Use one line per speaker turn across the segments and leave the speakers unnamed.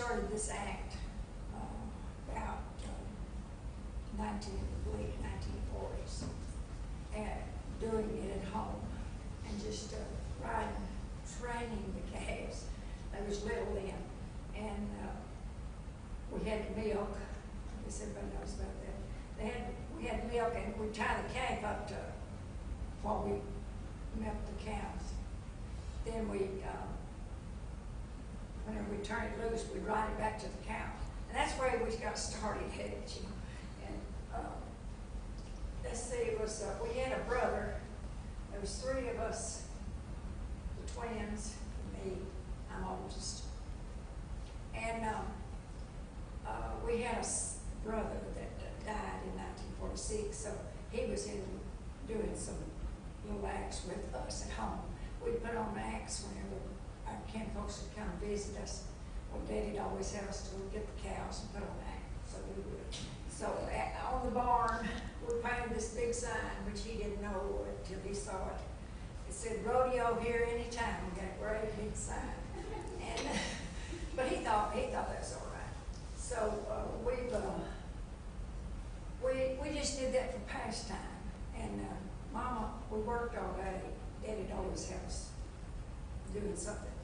started this act about late 1940s, and doing it at home, and just training the calves. They was little then, and we had milk. I guess everybody knows about that. We had milk, and we tie the calf up to while we milk the cows. Then whenever we turn it loose, we ride it back to the cow. And that's where we got started at it, you know. And let's see, it was, we had a brother. There was 3 of us, the twins, me, I'm oldest. And we had a brother that died in 1946, so he was doing some little acts with us at home. We'd put on acts whenever our kin folks would come visit us. Well, Daddy'd always have us to get the cows and put on acts, so we would. So on the barn, we painted this big sign, which he didn't know until he saw it. It said, "Rodeo here anytime." We got a great big sign. And but he thought that was all right. So we just did that for pastime. And Mama, we worked all day. Daddy'd always have us doing something.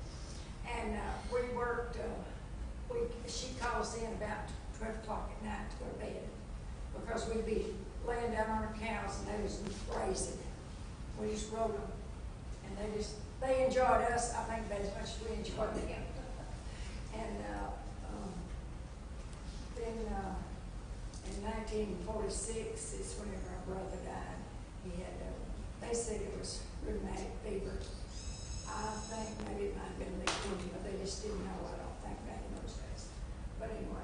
And we worked, she'd call us in about 12 o'clock at night to go to bed, because we'd be laying down on our cows and they was grazing. We just rode them, and they enjoyed us, I think, about as much as we enjoyed them. And then in 1946 is whenever our brother died. He had, they said it was rheumatic fever. I think maybe it might have been leukemia, but they just didn't know, I don't think, back in those days. But anyway,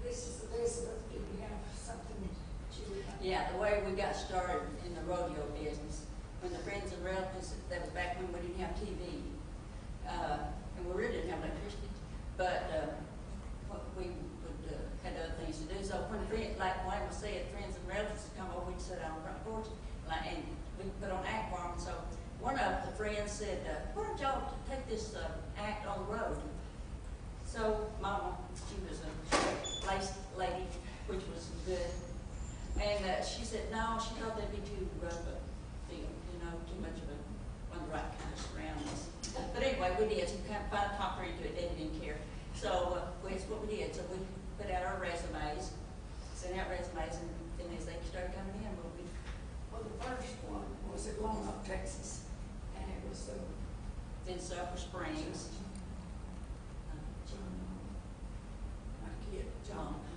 this is Elizabeth. Did you have something that you would like?
Yeah, the way we got started in the rodeo business, when the friends and relatives, that was back when we didn't have TV, and we really didn't have electricity, but we would had other things to do. So when friends, like Weyma said, friends and relatives would come over, we'd sit on the front porch, and we put on act farm. So one of the friends said, "Why don't y'all take this act on the road?" So Mama, she was a lace lady, which was good, and she said no. She thought that'd be too rough a deal, you know, too much of one of the right kind of surroundings. But anyway, we did. So we kind of talked her into it. They didn't care. So that's what we did. So we put out our resumes, sent out resumes, and then as they started coming in,
well, the first one was at Lone Oak, Texas, and it was
in Sulphur Springs.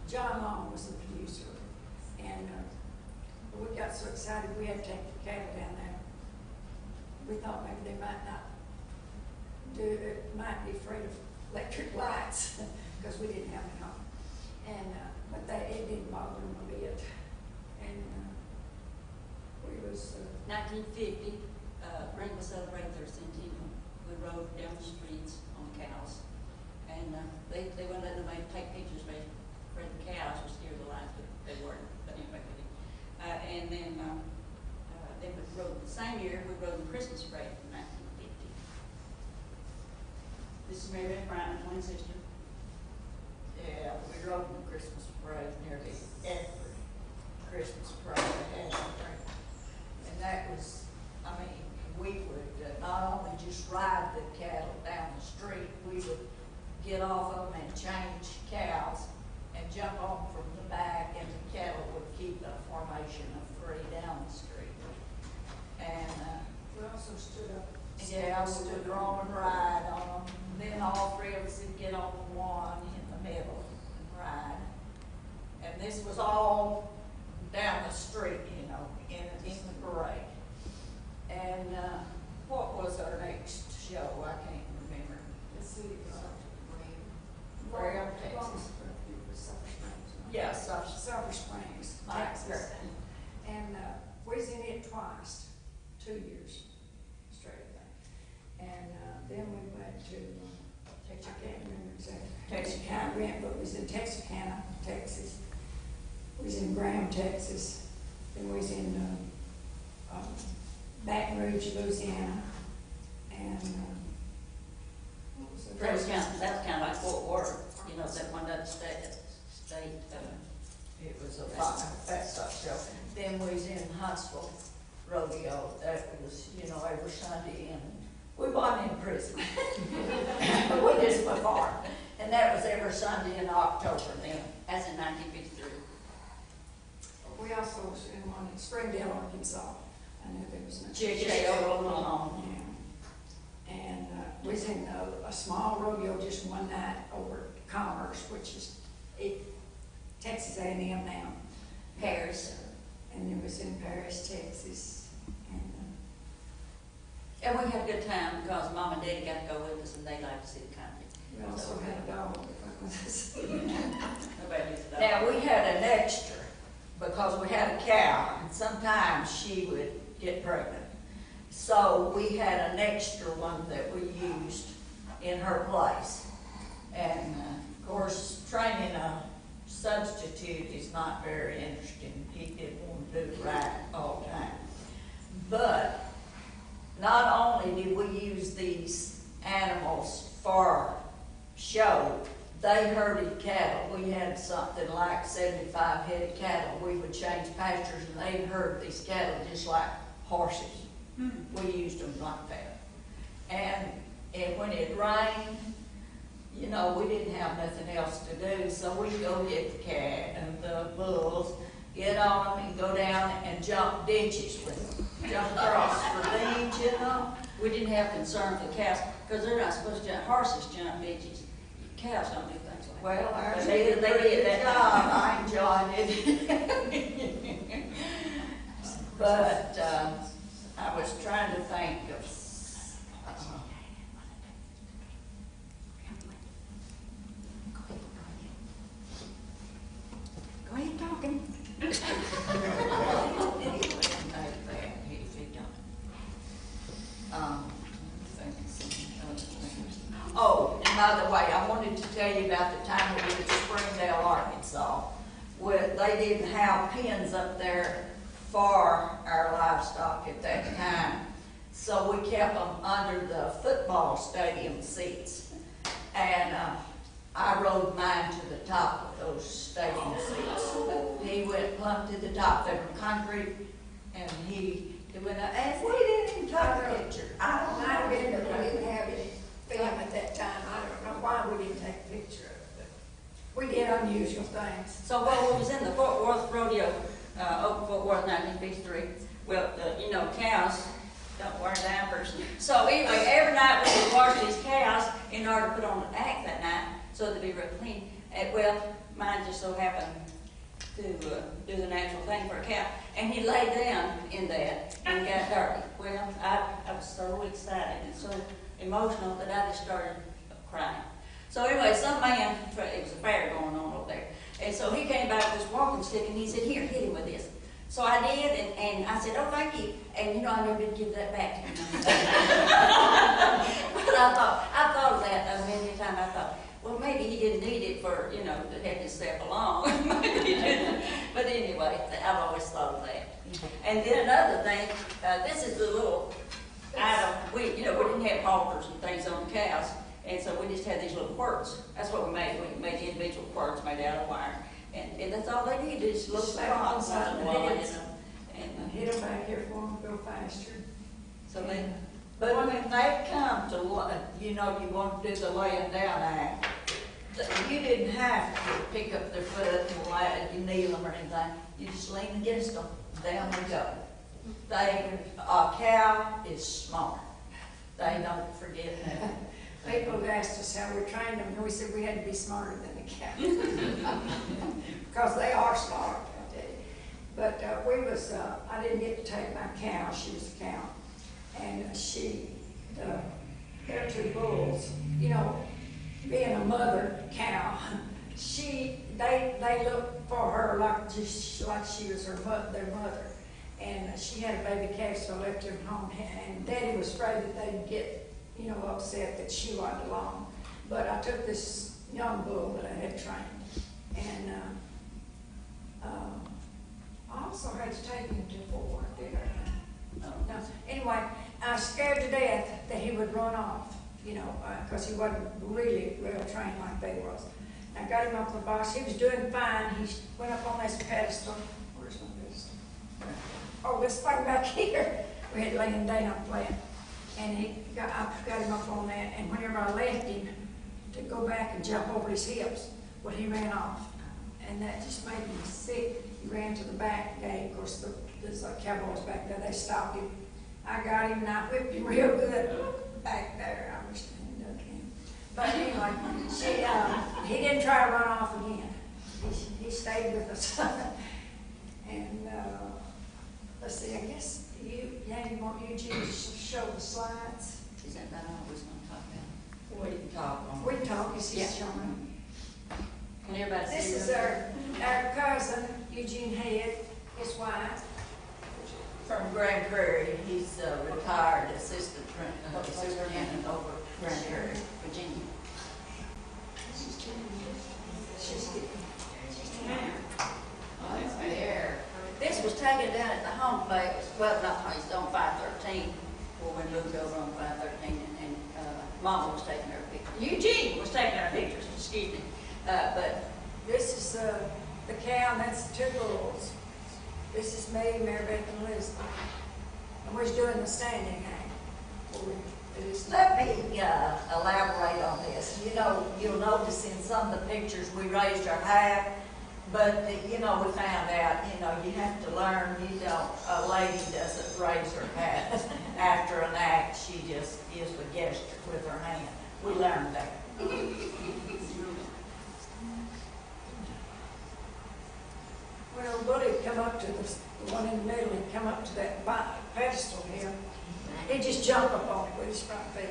John Long was the producer, and we got so excited we had to take the cattle down there. We thought maybe they might not might be afraid of electric lights because we didn't have any home, and but it didn't bother them a bit, and we was
1950. Greenville celebrated their centennial. We rode down the streets on cows, and they wouldn't let them take pictures for the cows or steer the lines, but they weren't. But anyway, we did. And then we rode the same year. We rode the Christmas parade in 1950. This is Maribeth, Bryant, my twin sister.
Yeah, we rode the Christmas parade nearly every Christmas parade they had on there. And that was, I mean, we would not only just ride the cattle down the street, we would get off of them and change cows and jump on from the back, and the cattle would keep a formation of 3 down the street. And
we also stood up.
yeah, we would roll and ride on them. Then all 3 of us would get on the one in the middle and ride. And this was all down the street, you know, in the parade. And what was our next show? I can't remember.
The city was
Graham, Texas. Yeah,
Sulphur Springs, Texas. And we was in it twice, 2 years straight away. And then we went to, I can't remember exactly, Texarkana, Greenville. It was in Texarkana, Texas. We was in Graham, Texas. Then we was in Baton Rouge, Louisiana. And what was it?
That was kind of like Fort state,
It was a backstop show. Then we was in Huntsville Rodeo, that was, you know, every Sunday, and we wasn't in prison. But we just performed, and that was every Sunday in October then.
as in 1953.
We also was in one in Springdale, Arkansas. I knew there was no.
Chick-fil-A rolled along.
Yeah. And we was in a small rodeo just one night over at Commerce, which is Texas A&M now.
Paris.
And it was in Paris, Texas.
And we had a good time because Mom and Daddy got to go with us and they liked to see the country.
We also had a dog that went with us.
Nobody used to
Now, we had an extra, because we had a cow, and sometimes she would get pregnant. So we had an extra one that we used in her place. And, of course, training a substitute is not very interesting. He didn't want to do it right all the time. But not only did we use these animals for show, they herded cattle. We had something like 75 head of cattle. We would change pastures and they'd herd these cattle just like horses. We used them like that. And when it rained, you know, we didn't have nothing else to do, so we'd go get the cat and the bulls, get on them and go down and jump ditches with them. Jump across ravines, you know.
We didn't have concern for the cows because they're not supposed to jump. Horses jump ditches. Cows don't do things like that.
Well, ours
They
did a
did
pretty good
that.
job. I enjoyed it. But I was trying to think of,
Go ahead talking.
Oh, and by the way, I wanted to tell you about the time we were in Springdale, Arkansas, where they didn't have pens up there for our livestock at that time. So we kept them under the football stadium seats. And I rode mine to the top of those stadium seats. He went plumb to the top. They were concrete, and he went up, and we didn't even take a picture. I don't
Might have been
know.
that we didn't have any film at that time. I don't know why we didn't take a picture of it, but we did unusual things.
So while we was in the Fort Worth Rodeo, Open Fort Worth, 1953, well, you know, cows don't wear diapers. So anyway, every night we would wash these cows in order to put on an act that night so they'd be real clean. And well, mine just so happened to do the natural thing for a cow. And he lay down in that and got dirty. Well, I was so excited and so emotional that I just started crying. So anyway, some man, it was a fair going on over there, and so he came back with this walking stick and he said, "Here, hit him with this." So I did, and I said, "Oh, thank you." And you know, I never did give that back to him. But I thought of that many times. I thought, well, maybe he didn't need it for, you know, to help himself along. Maybe he didn't. But anyway, I've always thought of that. And then another thing, this is the little item. We didn't have halters and things on the cows, and so we just had these little quirts. That's what we made. We made individual quirts made out of wire, and that's all they needed is little
Slap
spots
on
on the
the
wall,
heads.
and
Hit them back here for them to go faster.
so they.
But when they come to, you know, you want to do the laying down act, you didn't have to pick up their foot and you kneel them or anything. You just lean against them, down they go. A cow is smart. They don't forget nothing.
People have asked us how we trained them, and we said we had to be smarter than the cow. Because they are smart, I tell you. But I didn't get to take my cow, she was a cow. And their two bulls, you know, being a mother cow, they looked for her like she was their mother. And she had a baby calf, so I left him home. And Daddy was afraid that they'd get, you know, upset that she wasn't along. But I took this young bull that I had trained, and I also had to take him to Fort Worth, did I? No. Anyway, I was scared to death that he would run off, you know, because he wasn't really well trained like they was. I got him off the box. He was doing fine. He went up on this pedestal. Where's my pedestal? Oh, this thing back here. We had to lay him down flat. And I got him up on that. And whenever I left him to go back and jump over his hips, well, he ran off. And that just made me sick. He ran to the back gate. Of course, there's cowboys back there. They stopped him. I got him and I whipped him real good back there. I wish I hadn't done him. But anyway, he didn't try to run off again. He stayed with us. And let's see, I guess you want Eugene to show the slides.
Is that what I was gonna talk about?
We can talk on.
We talk, is he
Yeah.
showing?
Can everybody see
This is
this?
our cousin, Eugene Head, his wife.
From Grand Prairie, he's a retired assistant superintendent over Grand Prairie.
Virginia. This was taken down at the home place, well, not place, on 513, before we moved over on 513, and Mama was taking her pictures. Eugene was taking her pictures, excuse me. But
This is the cow, and that's the two bulls. This is me, Maribeth, and Elizabeth. And we're doing the standing hang.
Let me elaborate on this. You know, you'll notice in some of the pictures we raised our hat, but you know, we found out, you know, you have to learn, a lady doesn't raise her hat after an act, she just gives a gesture with her hand. We learned that.
When our bully come up to the one in the middle, he'd come up to that pedestal here, he'd just jump up on it with his front feet.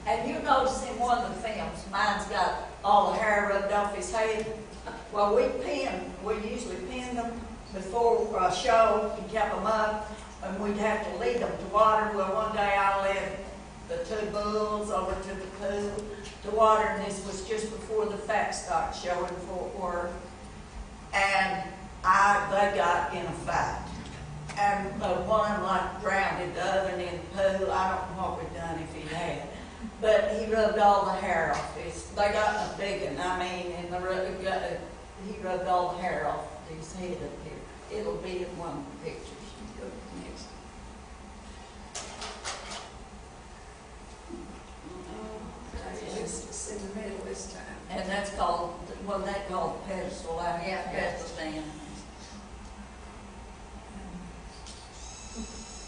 And you notice in one of the films, mine's got all the hair rubbed off his head. Well, we usually pinned them before a show and kept them up, and we'd have to lead them to water. Well, one day I led the two bulls over to the pool to water, and this was just before the Fat Stock show in Fort Worth. And they got in a fight. And one like drowned the other in the pool. I don't know what we'd done if he had. But he rubbed all the hair off his. They got a big one, I mean, and he rubbed all the hair off his head up here. It'll be in one of the pictures. Go next.
It's in the middle this time.
And that's called, wasn't that called pedestal?
Yeah, pedestal stand.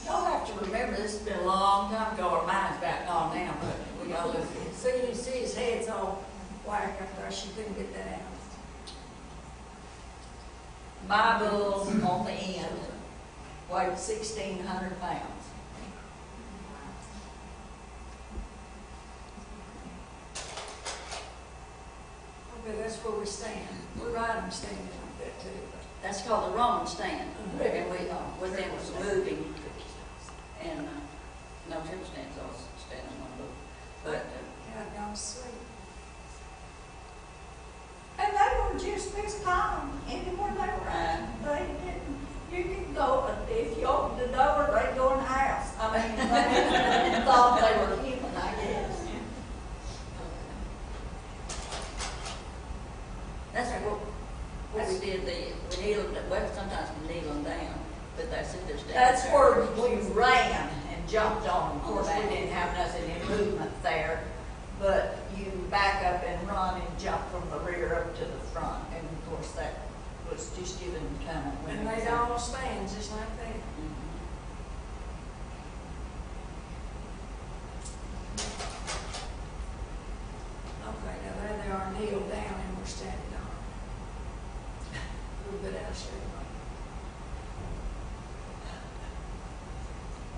Y'all have to remember, this has been a long time ago. Our mind's back on now, but we all look at it.
So you can see his head's all black up there. She couldn't get that out.
My bulls on the end weighed 1,600 pounds.
Okay, that's where we stand. We ride them standing like that too.
That's called the Roman stand. And we, with them was moving, and no table stands, I was standing on one. But
God, y'all sleep.
And they were just this calm anywhere they were at. They didn't, you could go, if you opened the door, they'd go in the house. I mean, they thought they were human, I guess.
that's what we did, we kneeled, well, sometimes we kneel them down, but that's if they're standing.
That's where we ran and jumped on them. Of course, we didn't have nothing in movement there, but you back up and run and jump from the rear up to the front. And of course, that was just giving them time.
And they all stand just like that. Okay, now there they are, kneeled down, and we're standing on. A little bit out of shape.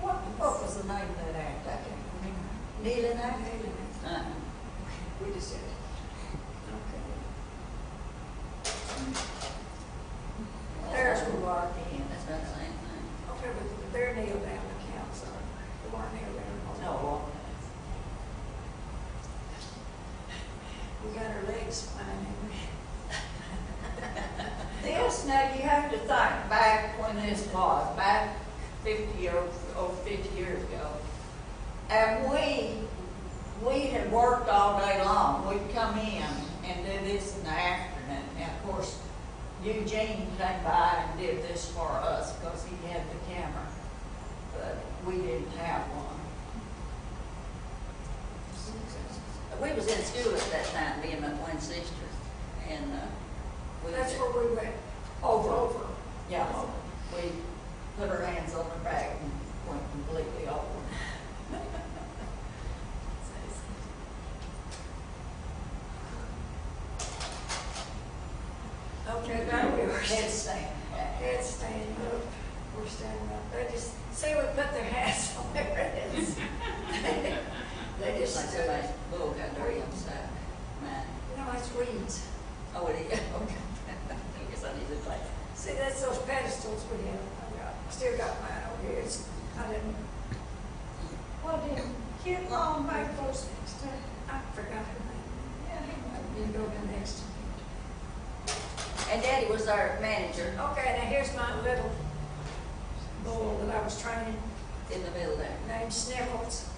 What was the name of that act? I can't remember. Kneeling act?
We just said it. Okay. There's where we are again.
That's about the same thing.
Okay, but they're kneeled down, the counts are. They weren't kneeled down.
No.
We got our legs fine, haven't we?
This, now you have to think back when this was, back 50 or 50 years ago. And we had worked all day long. We'd come in and do this in the afternoon. Now, of course, Eugene came by and did this for us because he had the camera, but we didn't have one.
We was in school at that time, me and my twin sister, and, we.
That's where we went over.
Yeah, we put our hands on the back and went completely over.
Okay, there we are.
Headstand.
Heads stand up, we're standing up. They just, see, we put their hats on their heads. They just
Like
stood.
somebody's bull got dirty on the side. Man.
No, it's weeds.
Oh, it is, okay. I guess I need to play.
See, that's those pedestals we have. I still got mine over here. I didn't, well, didn't Kid Long make those next to, I forgot her name. Yeah, he might be going next to me.
And Daddy was our manager
Okay, now here's my little bull that I was training,
in the middle there.
named Sniffles.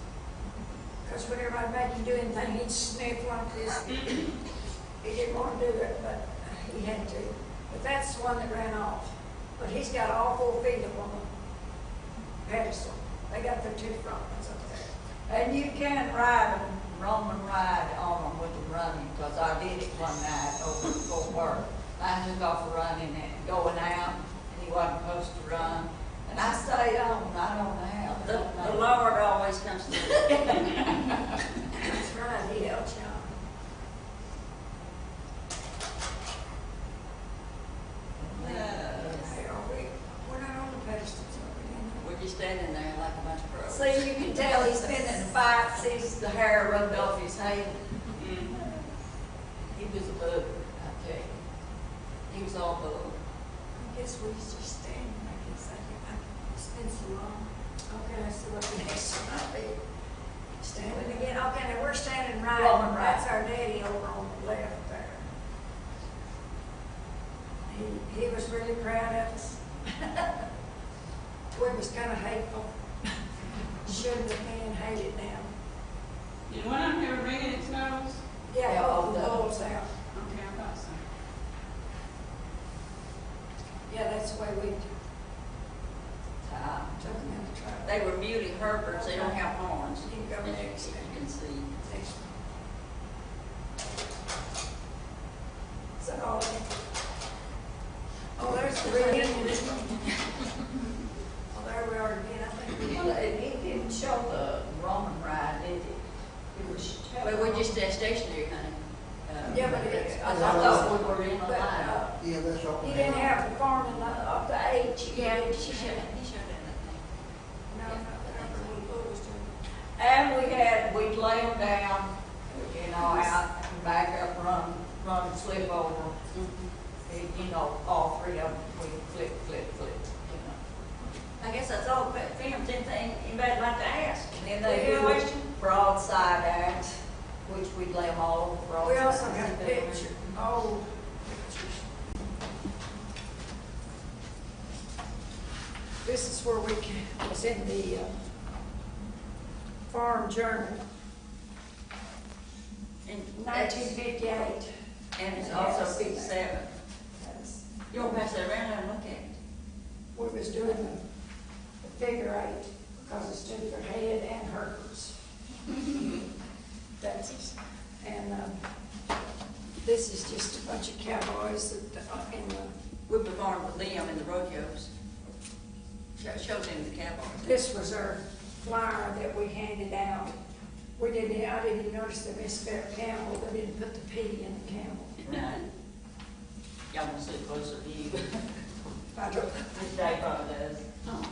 Because whenever I made him do anything, he'd sniff like this. He didn't want to do it, but he had to. But that's the one that ran off. But he's got all 4 feet up on the pedestal. They got their 2 front ones up there.
And you can't ride them, Roman ride on them with the running, because I did it one night over before work. I took off running and going out, and he wasn't supposed to run. And I stayed on, I don't know how.
The Lord always comes through.
That's right, he helped you on. Hey, we're not on the pedestals over
We're just standing there like a bunch of pros.
See, you can tell he's been in fights, he's the hair rubbed off his head. He was a bug, I tell you. He was all bug.
I guess we're just standing, I guess. It's been so long. Okay, let's see what the next one might be. Standing again. Okay, now we're standing right.
Rolling right.
That's our daddy over on the left there. He was really proud of us. We was kind of hateful. Shouldn't have been hated now.
And when I'm here ringing its nose,
Yeah,
Yeah,
all the
the-
bulls out.
okay, I thought so.
Yeah, that's the way we
Time.
took them in the truck.
They were muley Herefords, they don't have horns.
You can go
As
next.
you can see.
Next one. So, oh, there's the reunion. Oh, there we are again, I think.
Well, it didn't show the Roman ride, did it? It was.
But we're just stationary, honey.
Yeah, but it's,
I thought we were in a
but,
line.
Yeah, that's all.
you didn't have the farm of the age.
Yeah, he showed that thing.
No, no, that's what the bull was doing.
And we'd lay them down, you know, out and back up, run and slip over. You know, all 3 of them, we flip, you know.
I guess that's all, but films, anything anybody'd like to ask?
And then they do a broadside act, which we'd lay them all over broadside.
We also got pictures, old pictures. This is where was in the Farm Journal,
And
1958.
And it's also 57.
That's-
You want to pass that around and look at it?
We was doing the figure 8, because it stood for head and Herberts. That's it. And this is just a bunch of cowboys that, in the,
We performed with them in the rodeos. Showed them the cowboys.
this was our flyer that we handed out. I didn't even notice that Miss Campbell, they didn't put the P in the Campbell.
No. Y'all want to sit closer to you?
I don't,
Miss Day probably does. Oh.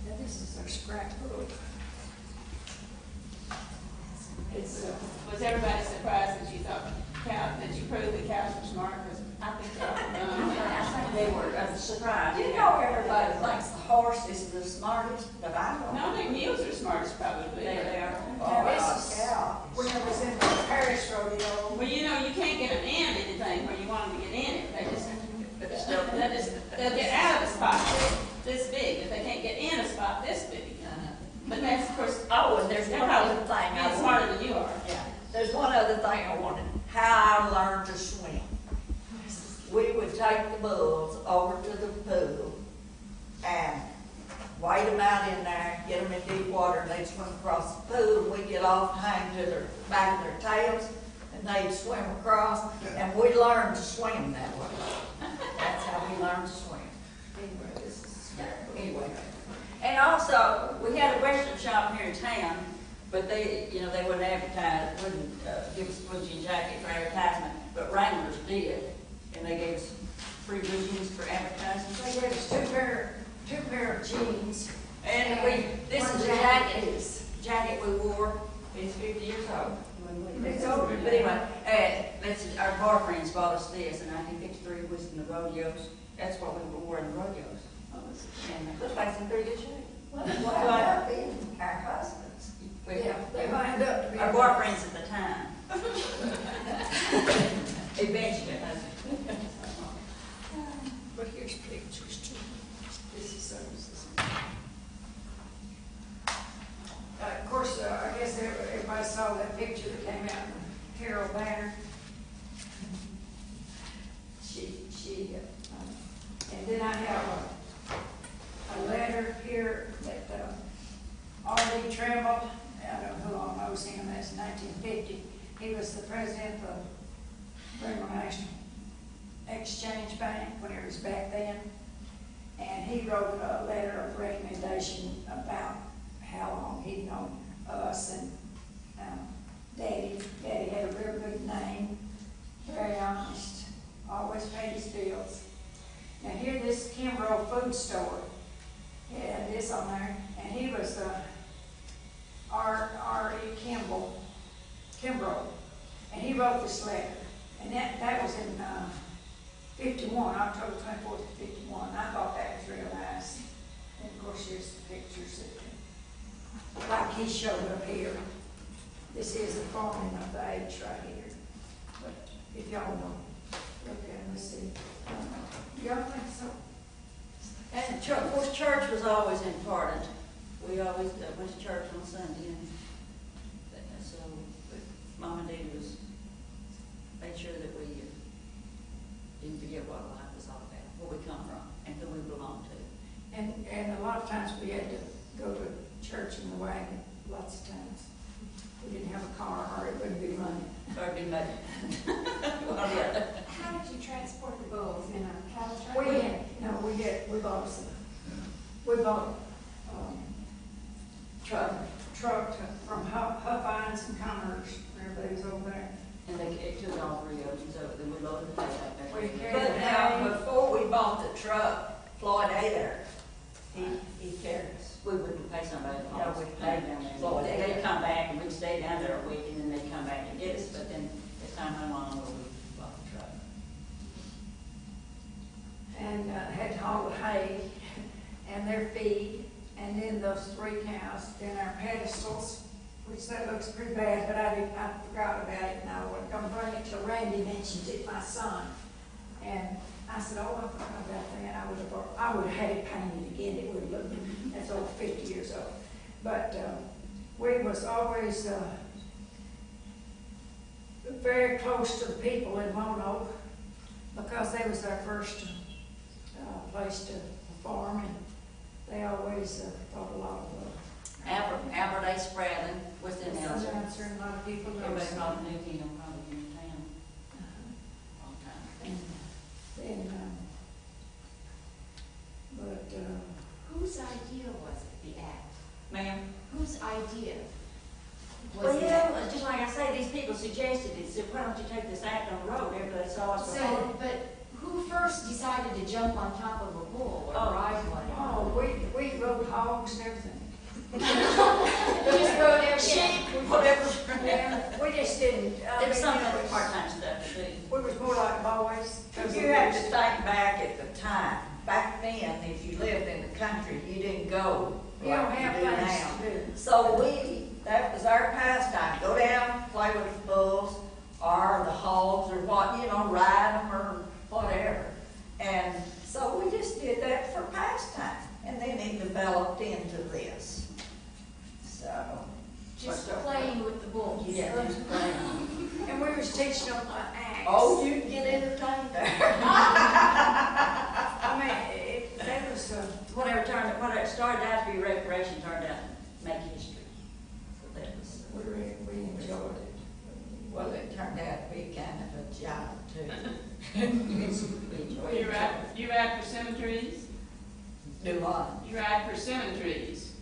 now this is our scrapbook. It's,
Was everybody surprised that you thought, that you proved that cows were smart? Because I think they are.
I think they were surprised.
You know, everybody thinks the horse is the smartest, but I don't.
No, I think mules are smartest probably.
They are.
now this is,
cow.
when I was in the Paris rodeo,
Well, you know, you can't get them in anything where you want them to get in it. They just, they'll get out of a spot this big, but they can't get in a spot this big. But that's, of course,
Oh,
take the bulls over to the pool and wade them out in there, get them in deep water, and they'd swim across the pool, and we'd get off and hang to their back of their tails, and they'd swim across, and we learned to swim that way. That's how we learned to swim.
Anyway, this is.
Anyway,
And also, we had a Western shop here in town, but they, you know, they wouldn't advertise, wouldn't give us blue jean jacket for advertisement, but Wranglers did, and they gave us free blue jeans for advertising.
They gave us two pair of jeans.
And we, this
one
is a jacket we wore, it's 50 years old.
It's older.
But anyway, our bar friends bought us this, in 1953, it was in the rodeos, that's what we wore in the rodeos. And it looks like it's in pretty good shape.
Well, they wound up being our husbands. Yeah, they wind up to be.
Our boyfriends at the time. Eventually.
But here's pictures too. This is services. Of course, I guess everybody saw that picture that came out in Herald Banner. And then I have a letter here that R.D. Tremble, I don't know who all knows him, that's 1950. He was the president of Greenville National Exchange Bank when it was back then. And he wrote a letter of recommendation about how long he'd known us and Daddy. Daddy had a real good name, very honest, always paid his bills. Now here, this Campbell food store, had this on there, and he was R.E. Campbell, and he wrote this letter, and that was in 51, October 24th, 51. I thought that was real nice. And of course, here's the pictures that, like he showed up here. This is the forming of the age right here. But if y'all want to look at it, let's see. Y'all think so?
And of course, church was always important. We always went to church on Sunday, and so Mom and Daddy made sure that we didn't forget what life was all about, where we come from, and who we belong to.
And a lot of times we had to go to church in the wagon, lots of times. We didn't have a car, or it wouldn't be running.
Or it'd be muddy.
How did you transport the bulls, in a cattle truck?
We bought truck from Huffines and Commerce, everybody was over there.
And it took all 3 oceans over, then we loaded the hay up there.
We carried
but
the
now,
hay.
before we bought the truck, Floyd Adair, he carried us.
We wouldn't pay somebody to haul
No,
us
we'd
down
pay
there.
Floyd
They'd
Adair.
come back and we'd stay down there a week and then they'd come back and get us, but then as time went on, we bought the truck.
And had to haul the hay and their feed, and then those 3 cows, then our pedestals, which that looks pretty bad, but I forgot about it, and I wasn't gonna bring it till Randy mentioned it, my son. And I said, oh, I forgot about that, I would have had it painted again, it would look, that's over 50 years old. But we was always very close to the people in Roanoke, because they was our first place to perform, and they always thought a lot of
Albert A. Spradlin was the announcer.
announcer, and a lot of people know.
Everybody probably knew him, probably in town all the time.
And then,
Whose idea was it, the act?
Ma'am?
Whose idea was
Well,
the
yeah,
act?
just like I say, these people suggested it, said, why don't you take this act on the road? Everybody saw us before.
So, but who first decided to jump on top of a bull or
Oh.
ride one?
oh, we rode hogs and everything.
Just rode every sheep.
Whatever.
Yeah, we just didn't.
It was some of the part-time stuff to do.
We was more like boys.
You have to think back at the time. Back then, if you lived in the country, you didn't go
You don't
like
have
you do
things
now.
to do.
So that was our pastime. Go down, play with the bulls, or the hogs, or what, ride them or whatever. And so we just did that for pastime. And then it developed into this. So,
Just playing with the bulls.
yeah, just playing.
And we was teaching them act.
Oh, you can get entertained there.
make history. So that was,
We enjoyed it.
Well, it turned out to be kind of a job too.
You ride persimmon-trees?
Do what?
You ride persimmon-trees.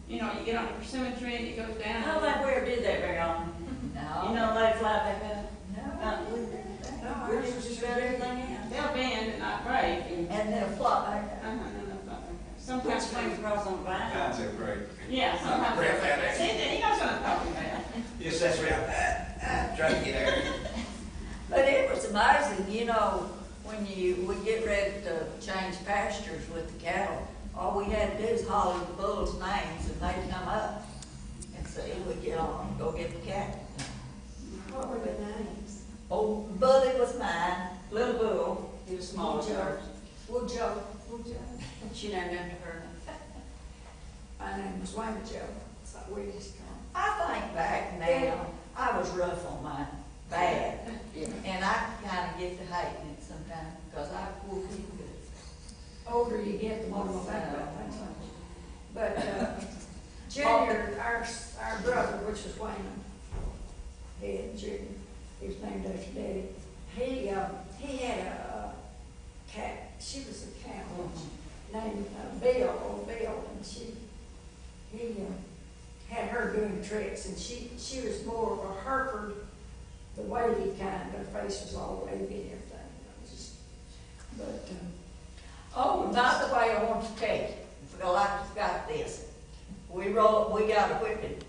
You know, you get on a persimmon tree and it goes
I
down.
don't think we ever did that very often.
No.
You know, let it fly back up.
No, we didn't.
No,
We
ours
just
was just
about
very,
everything else.
They'll bend and not break.
And they'll fly back up.
Sometimes
Swing
things,
across on the vine.
That's a great.
yeah, sometimes.
Break that out.
See, he knows what I'm talking about.
Yes, that's right. Try to get there.
But it was amazing, you know, when we get ready to change pastures with the cattle, all we had to do is holler the bulls' names and they'd come up. And so we'd get on and go get the cattle.
what were the names?
Old Buddy was mine, Little Bull.
He was small as hers.
Weyma Jo.
She named after her.
My name was Weyma Jo. So we just come.
I think back now, I was rough on mine, bad.
Yeah.
And I kind of get to hating it sometimes because I poor people good.
Older you get, the more you think about things like that. But, Junior, our brother, which was Weyma Head Junior, he was named after Daddy. He had a cat, she was a cow, named Bill, and he had her doing tricks, and she was more of a Hereford, the wavy kind, her face was all wavy and everything, but,
Oh, by the way, I want to tell you, I forgot this. We got a whipping,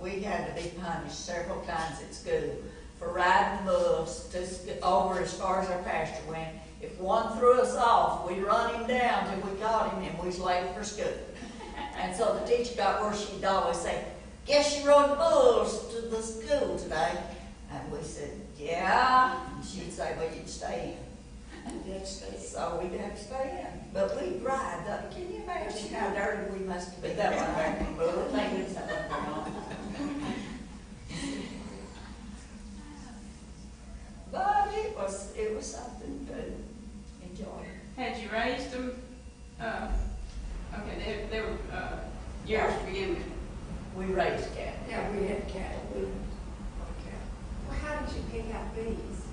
we had to be punished several times at school for riding bulls over as far as our pasture went. If one threw us off, we'd run him down till we caught him and we was late for school. And so the teacher got where she'd always say, "Guess you rode bulls to the school today?" And we said, "Yeah." And she'd say, "Well, you'd stay in." So we'd have to stay in. But we'd ride. Can you imagine how dirty we must have been?
But that wasn't very good. Well, thank goodness that wasn't very long.
But it was something to enjoy.
Had you raised them, okay, they were, yours to begin with.
We raised cattle.
yeah, we had cattle,
Well, how did you pick out these,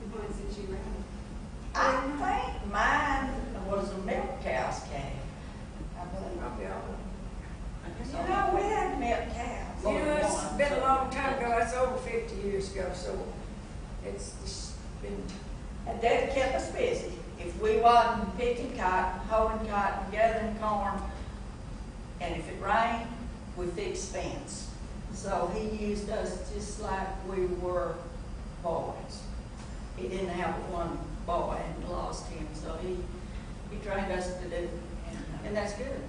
the ones that you ran?
I think mine was a milk cow's calf. I believe.
Probably all of them.
You know, we had milk cows.
You know, it's been a long time ago, that's over 50 years ago, so it's just been,
And that kept us busy. If we wasn't picking cotton, hoeing cotton, gathering corn, and if it rained, we fixed fence. So he used us just like we were boys. He didn't have one boy and lost him, so he trained us to do.
And that's good.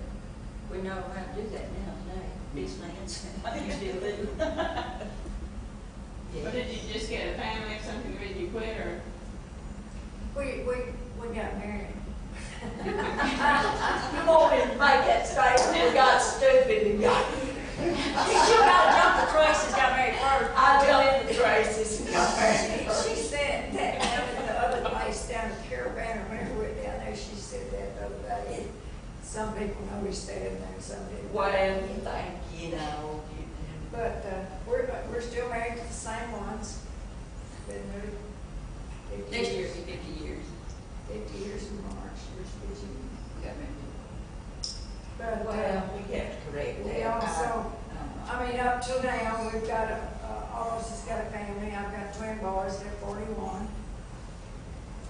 We know how to do that now today. Fix fence, like you still do.
But did you just get a family or something when you quit, or?
we got married.
You won't even make that statement. We got stupid and got.
You gotta jump the traces, got married first.
I jumped the traces and got married.
She said that down at the other place down in Caravan, or whenever we were down there, she said that the other day. Some people noticed that in there, some didn't.
Well, you think, you know.
But we're still married to the same ones. Been married 50
Next year
years.
will be 50 years.
50 years in March, we're 50.
Got married.
But
Well, we have to correct that.
we also, I mean, up till now, we've got all of us has got a family. I've got twin boys, they're 41.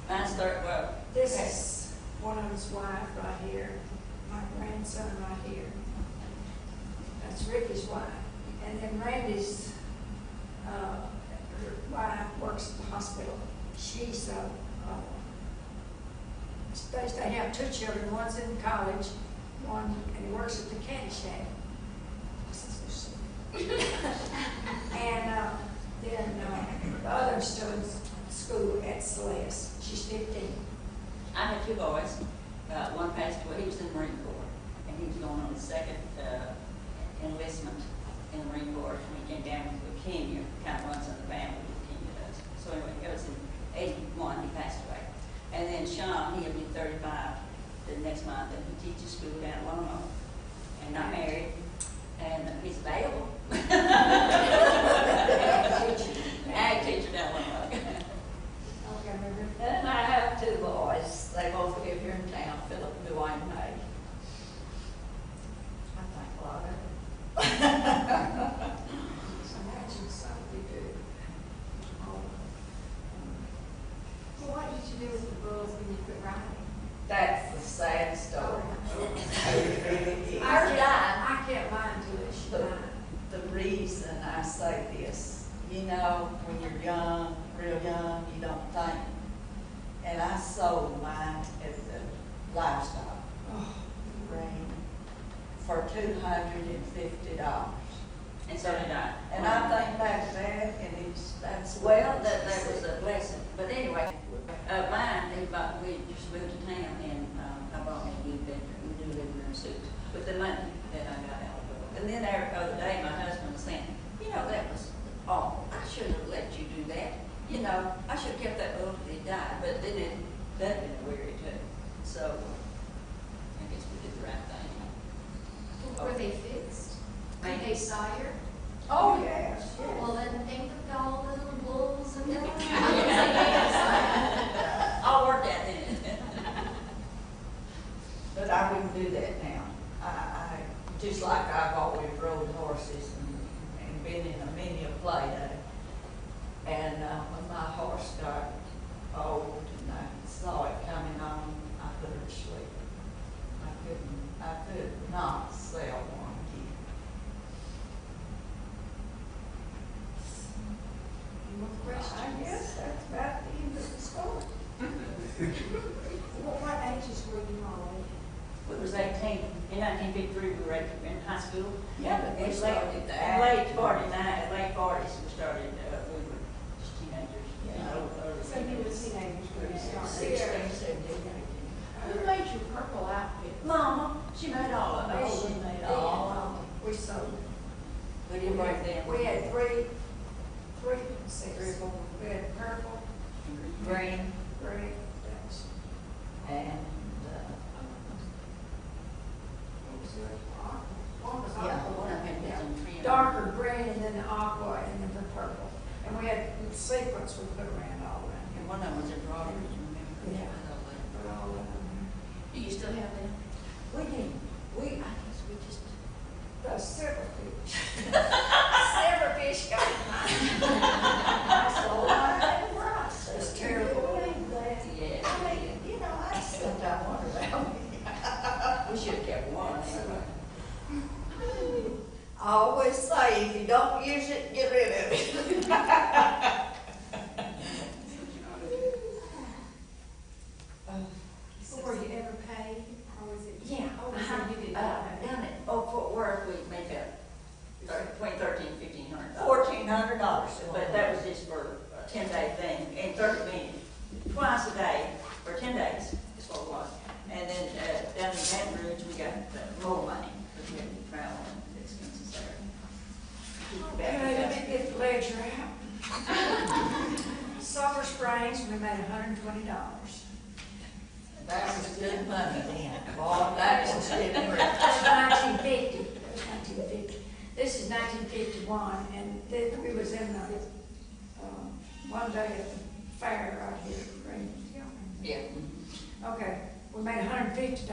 Mine's third, well,
This is one of them's wife right here, my grandson right here. That's Ricky's wife. And then Randy's, her wife works at the hospital. She's, they have two children, one's in college, and he works at the candy shack. And then the other's still in school at Celeste. She's 15.
I had two boys. One passed away. He was in the Marine Corps, and he was going on his second enlistment in the Marine Corps. And he came down with leukemia. Kind of runs in the family. Leukemia does. So anyway, it was in '81. He passed away. And then Sean, he'll be 35 the next month, and he teaches school down in Lono. And and not married, and he's available. Ag teacher down one way.
Okay, remember?
And I have two boys. They both live here in town, Philip and Dwayne May. I think a lot of it.
Imagine something good.
Well, what did you do with the bulls when you quit riding?
That's the sad story.
I
Ours died.
I kept mine till she died.
The reason I say this, you know, when you're young, real young, you don't think. And I sold mine at the livestock ring for $250.
And so did I.
And I think back to that, and that's.
Well, that was a blessing, but anyway, mine, we just moved to town, and I bought me a new bedroom, a new living room suite, with the money that I got out of it. And then the other day, my husband was saying, you know, that was awful, I shouldn't have let you do that, you know, I should have kept that little till he died, but then that'd been weary too, so I guess we did the right thing.
Were they fixed? Did they sire?
Oh, yes,
Well, then think of all the little bulls and everything.
I'll work that in.
but I wouldn't do that now. I just like I've always rode horses and been in a many a play day. And when my horse got old and I saw it coming on, I put her to sleep. I could not sell one again.
Any more questions?
I guess that's about the end of the story.
What ages were you all
We was 18, in 1953, we were in high school.
Yeah, but we
In
started that.
late 40s, we started, we were just teenagers.
Yeah.
Early
So you were teenagers when you started.
16, 17, 18.
Who made your purple outfit?
Mama, she made all of
Oh,
us.
she made all of them. We sold them.
We didn't break them.
We had three, six. We had purple,
Green
green, that was,
and,
what was it? Aqua. One was
Yeah,
aqua.
One of them had some tree.
Darker green and then the aqua and then the purple. And we had sequins we put around all around
And
here.
one of them was embroidered, remember?
Yeah. Put all of them.
Do you still have them?
We did,
I guess we just.
the silverfish. Silverfish got mine. I sold mine at price. It was terrible.
Yeah.
I mean, you know, I sometimes wonder about me.
We should have kept one.
I always say, if you don't use it, get rid of it.
So were you ever paid, or was it?
Yeah.
Oh, so you did not pay.
Down at, Fort Worth, we made between $1,300 and $1,500.
$1,400.
But that was just for a 10-day thing, and 30 minutes, twice a day for 10 days, is what it was. And then down in Baton Rouge, we got more money, because we had to travel and expenses there.
Okay, let me get the ledger out. Sulphur Springs, we made $120.
That was good money then. Boy, that was getting rich.
That's 1950. That was 1950. This is 1951, and then we was in the, one day at the fair right here in Greenville.
Yeah.
Okay, we made $150.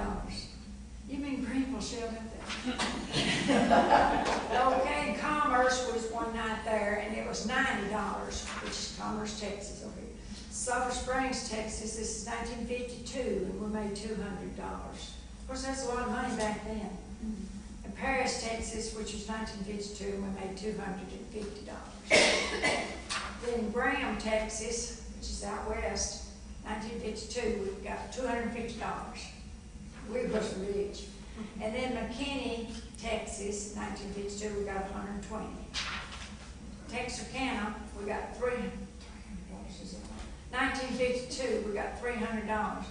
You mean Greenville shelled out there? Okay, Commerce was one night there, and it was $90, which is Commerce, Texas, over here. Sulphur Springs, Texas, this is 1952, and we made $200. Of course, that's a lot of money back then. And Paris, Texas, which was 1952, and we made $250. Then Graham, Texas, which is out west, 1952, we got $250. We was rich. And then McKinney, Texas, 1952, we got 120. Texarkana, we got $300. 1952, we got $300. I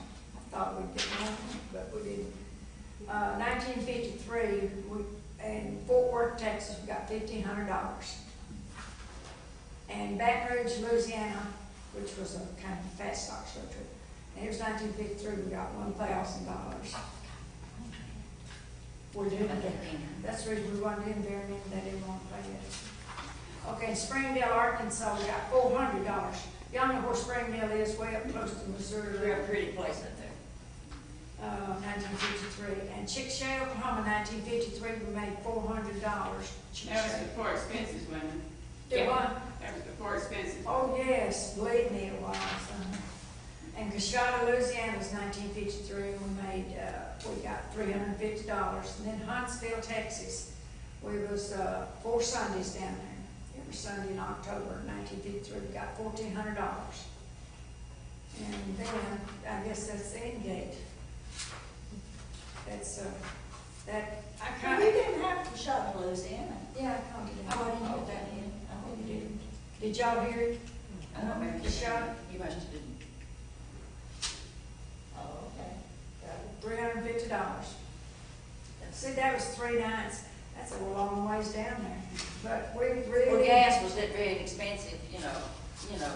thought we'd get more, but we didn't. 1953, in Fort Worth, Texas, we got $1,500. And Baton Rouge, Louisiana, which was a kind of fat stock show trip, and it was 1953, we got $1,000. We didn't, that's the reason we wanted in there, and then they didn't want to pay it. Okay, in Springdale, Arkansas, we got $400. Y'all know where Springdale is, way up close to Missouri.
Real pretty place up there.
1953. And Chickasha, Oklahoma, 1953, we made $400.
That was before expenses, women.
Do what?
That was before expenses.
Oh, yes, believe me, it was. And Coshada, Louisiana was 1953, and we got $350. And then Huntsville, Texas, we was 4 Sundays down there. Every Sunday in October 1953, we got $1,400. And then, I guess that's the end gate. That's, that, I kind
We
of,
didn't have to shop in Louisiana.
yeah, I kind of did.
I didn't put that in.
Oh, you didn't. Did y'all hear it?
I don't remember.
Coshada?
You must have didn't.
Oh, okay. Got it.
$350. See, that was 3 nights. That's a long ways down there. But we really.
Well, gas was that very expensive, you know,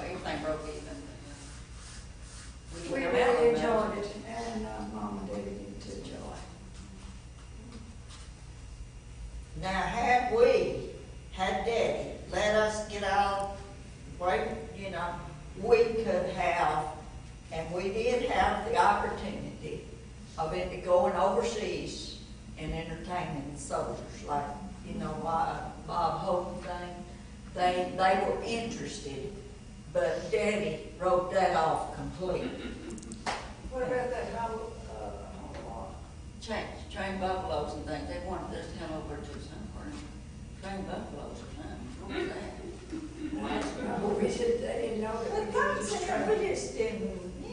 everything broke even.
We
didn't come out
really
with much.
enjoyed it, and Mom and Daddy did too, Joy.
Now, had we, had Daddy let us get out, right, we could have, and we did have the opportunity of it going overseas and entertaining soldiers, like, Bob Hope thing. They were interested, but Daddy wrote that off completely.
What about that whole,
Train buffaloes and things, they wanted us to come over to somewhere, train buffaloes or something, what was that?
we didn't know that we
But
could
things
use
that we
train.
just didn't, we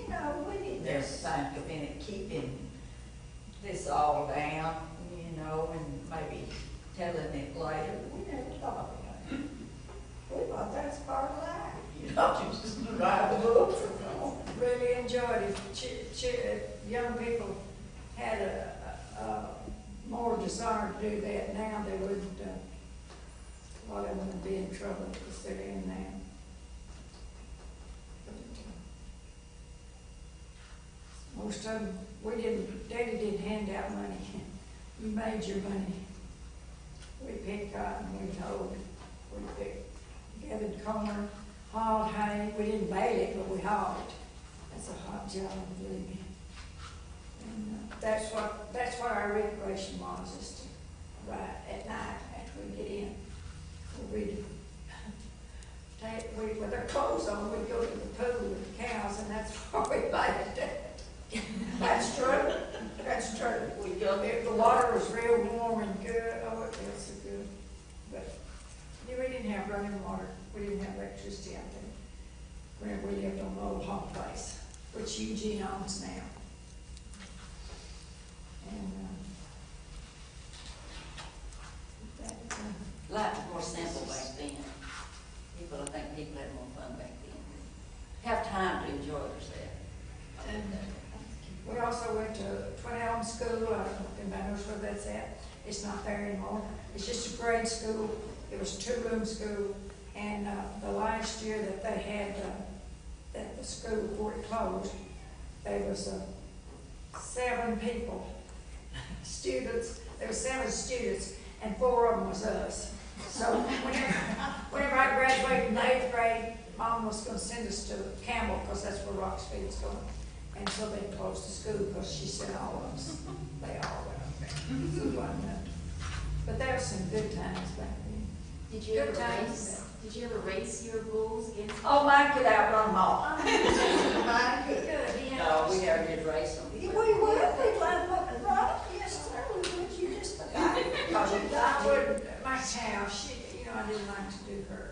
didn't just think of in it, keeping this all down, and maybe telling it later. We never thought of it. We thought that's part of life, you just write the books or something.
Really enjoyed it. Young people had a more desire to do that. Now they wouldn't, a lot of them would be in trouble because they're in now. Most of them, Daddy didn't hand out money. You made your money. We picked cotton, we hoed, gathered corn, hauled hay. We didn't bale it, but we hauled it. That's a hot job, believe me. And that's what our recreation was, is to ride at night after we get in. With our clothes on, we'd go to the pool with the cows, and that's where we laid it. That's true. That's true. We go there. The water was real warm and good. Oh, it felt so good. But we didn't have running water. We didn't have electricity out there. We lived on the old home place, which Eugene owns now. And
Life was more simple back then. I think people had more fun back then. Have time to enjoy themselves.
And we also went to Twin Elm School. I don't know if anybody knows where that's at. It's not there anymore. It's just a grade school. It was a 2-room school. And the last year that they had at the school before it closed, there was 7 people, students. There were 7 students, and 4 of them was us. So whenever I graduated in the 8th grade, Mom was going to send us to Campbell because that's where Roxfield's going. And so they closed the school because she said all of us. They all went up there. But there were some good times back then.
Did you ever race your bulls against?
Oh, mine could outrun them all. Mine could.
Good. He had
No, we never did race them.
We would, we'd line them up and run them. Yes, sir, we would. You just forgot.
I would, my cow, she, I didn't like to do her.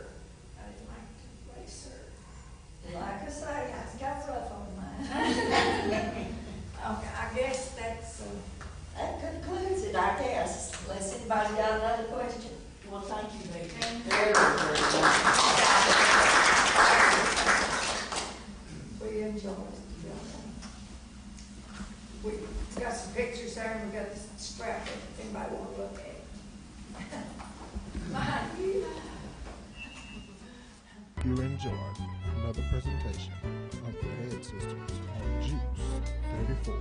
I didn't like to race her.
Like I say, I got rough on mine.
Okay, I guess that's,
That concludes it, I guess, unless anybody got another question. Well, thank you, Vicki. Very
we enjoyed it. We got some pictures there, and we got this scrap if anybody want to look at it.
You enjoyed another presentation of the Head Sisters on Juice 34.